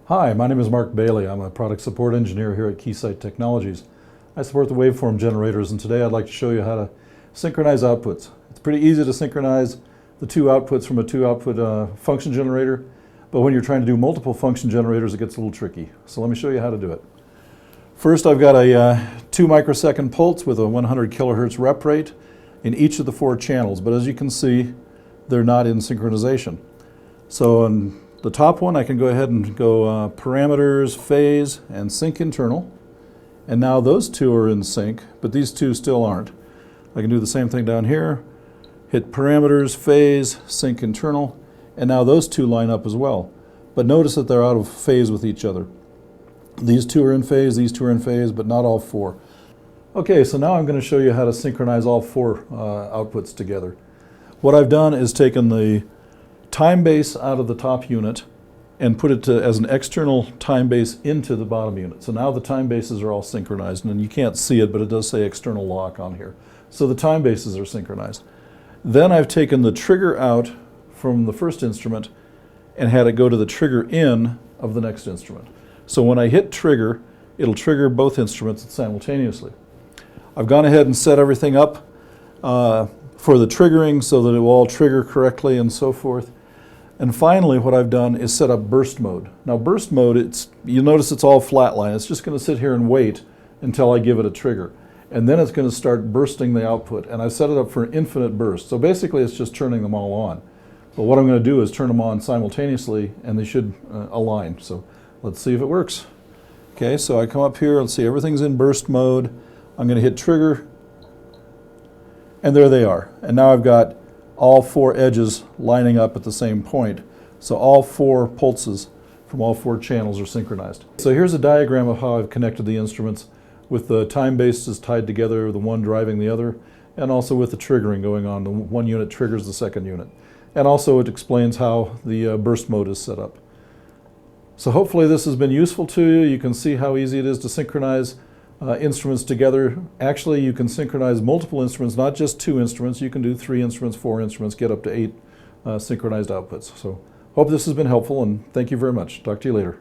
Hi, my name is Mark Bailey. I'm a product support engineer here at Keysight Technologies. I support the waveform generators, and today I'd like to show you how to synchronize outputs. It's pretty easy to synchronize the two outputs from a two-output function generator, but when you're trying to do multiple function generators, it gets a little tricky. So let me show you how to do it. First, I've got a 2 microsecond pulse with a 100 kilohertz rep rate in each of the 4 channels, but as you can see, they're not in synchronization. So on the top one, I can go ahead and go parameters, phase, and sync internal. And now those two are in sync, but these two still aren't. I can do the same thing down here, hit parameters, phase, sync internal, and now those two line up as well. But notice that they're out of phase with each other. These two are in phase, these two are in phase, but not all 4. Okay, so now I'm going to show you how to synchronize all 4 outputs together. What I've done is taken the time base out of the top unit and put it as an external time base into the bottom unit. So now the time bases are all synchronized, and you can't see it, but it does say external lock on here. So the time bases are synchronized. Then I've taken the trigger out from the first instrument and had it go to the trigger in of the next instrument. So when I hit trigger, it'll trigger both instruments simultaneously. I've gone ahead and set everything up for the triggering so that it will all trigger correctly and so forth. And finally, what I've done is set up burst mode. Now burst mode, you'll notice it's all flatline. It's just going to sit here and wait until I give it a trigger. And then it's going to start bursting the output. And I've set it up for infinite burst. So basically it's just turning them all on. But what I'm going to do is turn them on simultaneously, and they should align. So let's see if it works. Okay, so I come up here, let's see, everything's in burst mode. I'm going to hit trigger, and there they are. And now I've got all 4 edges lining up at the same point. So all 4 pulses from all 4 channels are synchronized. So here's a diagram of how I've connected the instruments with the time bases tied together, the one driving the other, and also with the triggering going on. The one unit triggers the second unit. And also it explains how the burst mode is set up. So hopefully this has been useful to you. You can see how easy it is to synchronize instruments together. Actually, you can synchronize multiple instruments, not just 2 instruments. You can do 3 instruments, 4 instruments, get up to 8 synchronized outputs. So hope this has been helpful, and thank you very much. Talk to you later.